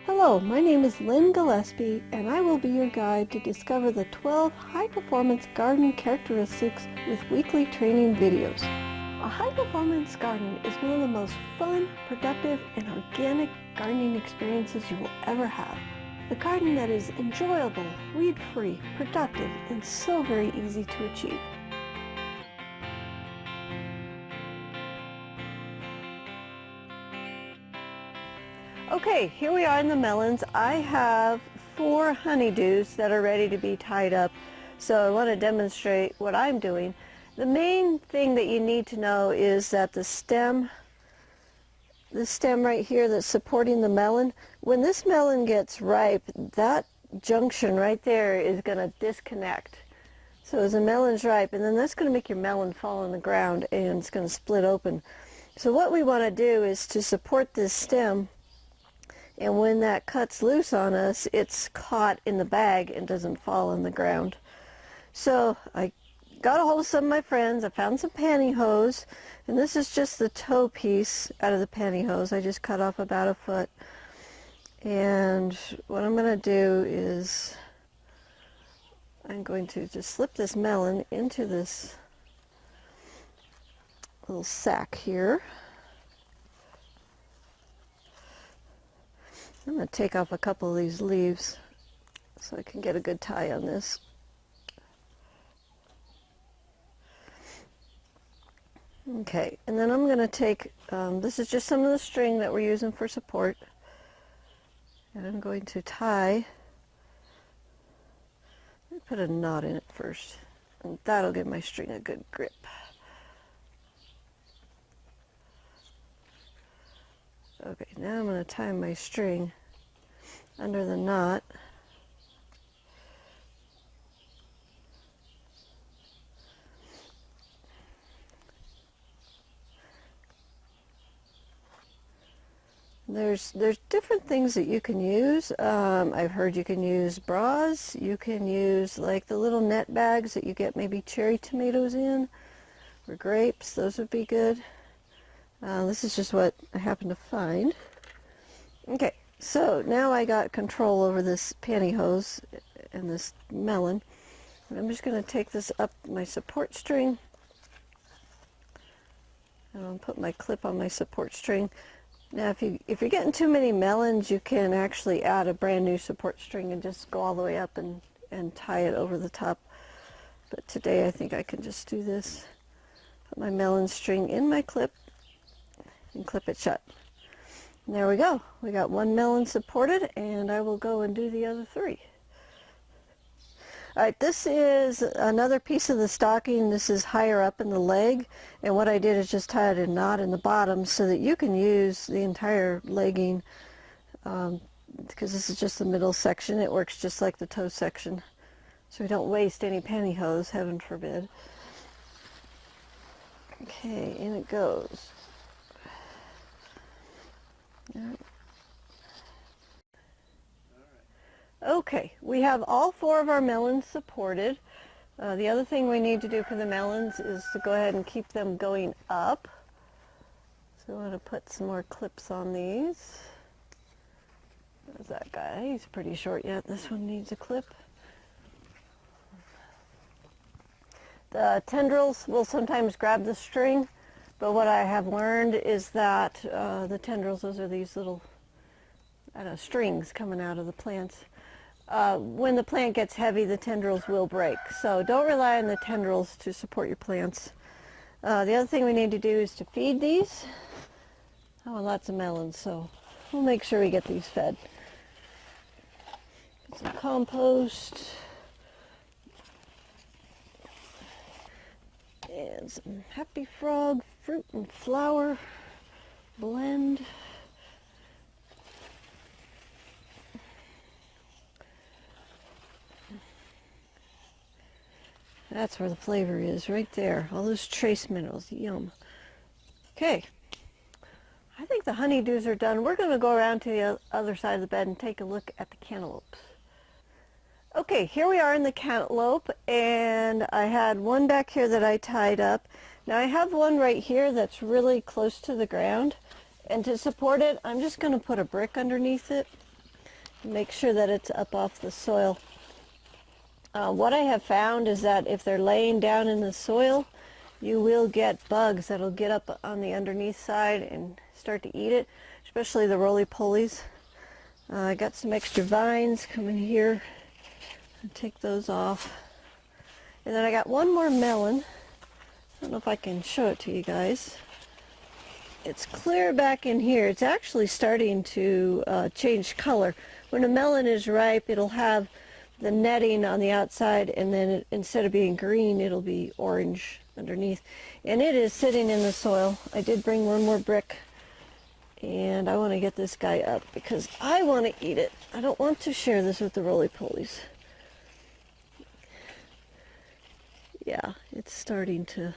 Hello, my name is Lynn Gillespie, and I will be your guide to discover the 12 high-performance garden characteristics with weekly training videos. A high-performance garden is one of the most fun, productive, and organic gardening experiences you will ever have. A garden that is enjoyable, weed-free, productive, and so very easy to achieve. Okay, here we are in the melons. I have 4 honeydews that are ready to be tied up, so I want to demonstrate what I'm doing. The main thing that you need to know is that this stem right here that's supporting the melon, when this melon gets ripe, that junction right there is going to disconnect. So as the melon's ripe, and then that's going to make your melon fall on the ground and it's going to split open. So what we want to do is to support this stem, and when that cuts loose on us, it's caught in the bag and doesn't fall on the ground. So I got a hold of some of my friends. I found some pantyhose, and this is just the toe piece out of the pantyhose. I just cut off about 1 foot. And what I'm going to do is I'm going to just slip this melon into this little sack here. I'm going to take off a couple of these leaves so I can get a good tie on this. Okay, and then I'm going to take, this is just some of the string that we're using for support, and I'm going to tie, let me put a knot in it first, and that'll give my string a good grip. Okay, now I'm going to tie my string under the knot. There's different things that you can use. I've heard you can use bras. You can use like the little net bags that you get maybe cherry tomatoes in, or grapes. Those would be good. This is just what I happened to find. Okay, so now I got control over this pantyhose and this melon. And I'm just going to take this up my support string, and I'll put my clip on my support string. Now if you're getting too many melons, you can actually add a brand new support string and just go all the way up and tie it over the top. But today I think I can just do this. Put my melon string in my clip and clip it shut. And there we go. We got 1 melon supported, and I will go and do the other 3. Alright, this is another piece of the stocking. This is higher up in the leg, and what I did is just tied a knot in the bottom so that you can use the entire legging, because this is just the middle section. It works just like the toe section, so we don't waste any pantyhose, heaven forbid. Okay, in it goes. Okay, we have all 4 of our melons supported. The other thing we need to do for the melons is to go ahead and keep them going up. So I'm going to put some more clips on these. There's that guy. He's pretty short yet. This one needs a clip. The tendrils will sometimes grab the string, but what I have learned is that the tendrils, those are these little strings coming out of the plants. When the plant gets heavy, the tendrils will break. So don't rely on the tendrils to support your plants. The other thing we need to do is to feed these. I want lots of melons, so we'll make sure we get these fed. Get some compost. And some Happy Frog fruit and flower blend. That's where the flavor is, right there. All those trace minerals, yum. Okay, I think the honeydews are done. We're going to go around to the other side of the bed and take a look at the cantaloupes. Okay, here we are in the cantaloupe, and I had one back here that I tied up. Now I have one right here that's really close to the ground, and to support it, I'm just going to put a brick underneath it. Make sure that it's up off the soil. What I have found is that if they're laying down in the soil, you will get bugs that'll get up on the underneath side and start to eat it, especially the roly-polies. I got some extra vines coming here. I'll take those off. And then I got one more melon. I don't know if I can show it to you guys. It's clear back in here. It's actually starting to change color. When a melon is ripe, it'll have the netting on the outside, and then instead of being green, it'll be orange underneath. And it is sitting in the soil. I did bring one more brick, and I want to get this guy up because I want to eat it. I don't want to share this with the roly-polies. Yeah, it's starting to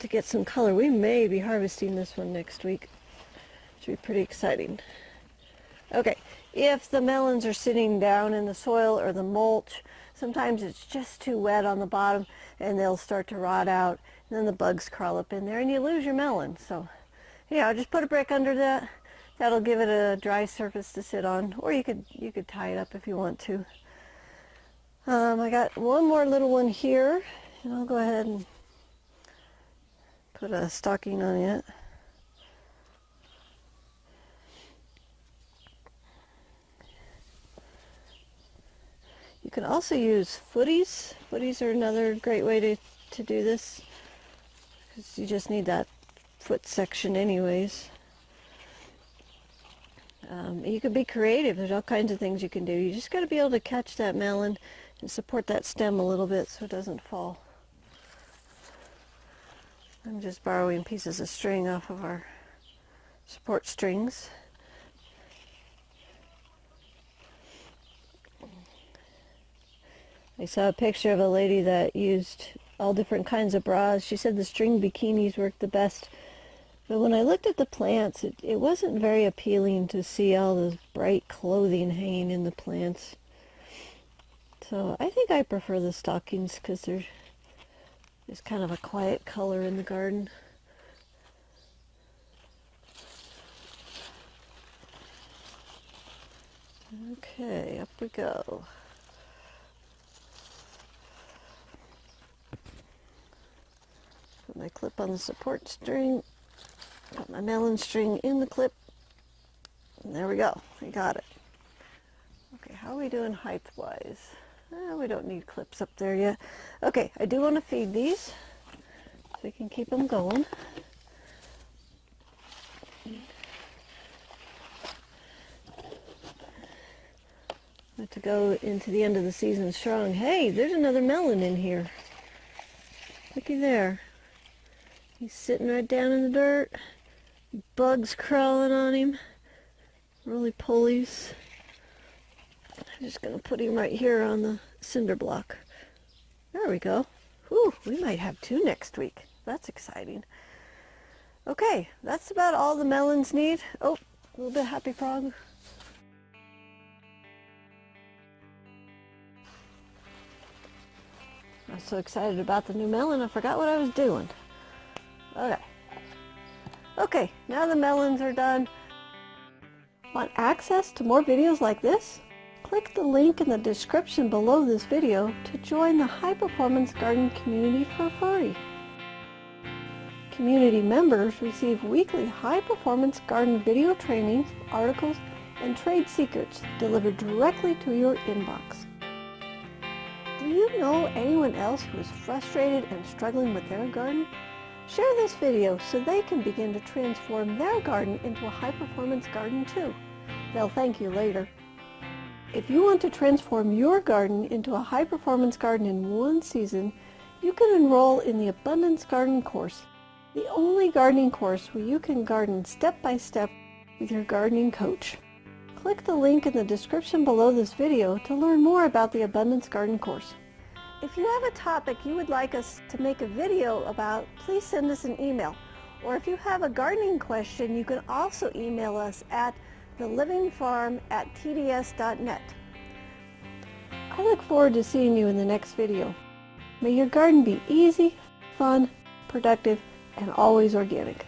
get some color. We may be harvesting this one next week. Should be pretty exciting. Okay, if the melons are sitting down in the soil or the mulch, sometimes it's just too wet on the bottom and they'll start to rot out, and then the bugs crawl up in there and you lose your melon. So yeah, just put a brick under that. That'll give it a dry surface to sit on, or you could tie it up if you want to. I got one more little one here, and I'll go ahead and put a stocking on it. You can also use footies. Footies are another great way to do this, because you just need that foot section anyways. You can be creative. There's all kinds of things you can do. You just got to be able to catch that melon and support that stem a little bit so it doesn't fall. I'm just borrowing pieces of string off of our support strings. I saw a picture of a lady that used all different kinds of bras. She said the string bikinis worked the best. But when I looked at the plants, it wasn't very appealing to see all this bright clothing hanging in the plants. So I think I prefer the stockings because there's kind of a quiet color in the garden. Okay, up we go. Put my clip on the support string. Got my melon string in the clip. And there we go. I got it. Okay, how are we doing height-wise? We don't need clips up there yet. Okay, I do want to feed these so we can keep them going. About to go into the end of the season strong. Hey, there's another melon in here. Looky there. He's sitting right down in the dirt. Bugs crawling on him. Roly-polies. I'm just going to put him right here on the cinder block. There we go. Whew, we might have two next week. That's exciting. Okay, that's about all the melons need. Oh, a little bit of happy frog. I was so excited about the new melon, I forgot what I was doing. Okay, now the melons are done. Want access to more videos like this? Click the link in the description below this video to join the High Performance Garden community for free. Community members receive weekly High Performance Garden video trainings, articles, and trade secrets delivered directly to your inbox. Do you know anyone else who is frustrated and struggling with their garden? Share this video so they can begin to transform their garden into a high-performance garden too. They'll thank you later. If you want to transform your garden into a high-performance garden in one season, you can enroll in the Abundance Garden course, the only gardening course where you can garden step by step with your gardening coach. Click the link in the description below this video to learn more about the Abundance Garden course. If you have a topic you would like us to make a video about, please send us an email. Or if you have a gardening question, you can also email us at thelivingfarm@tds.net. I look forward to seeing you in the next video. May your garden be easy, fun, productive, and always organic.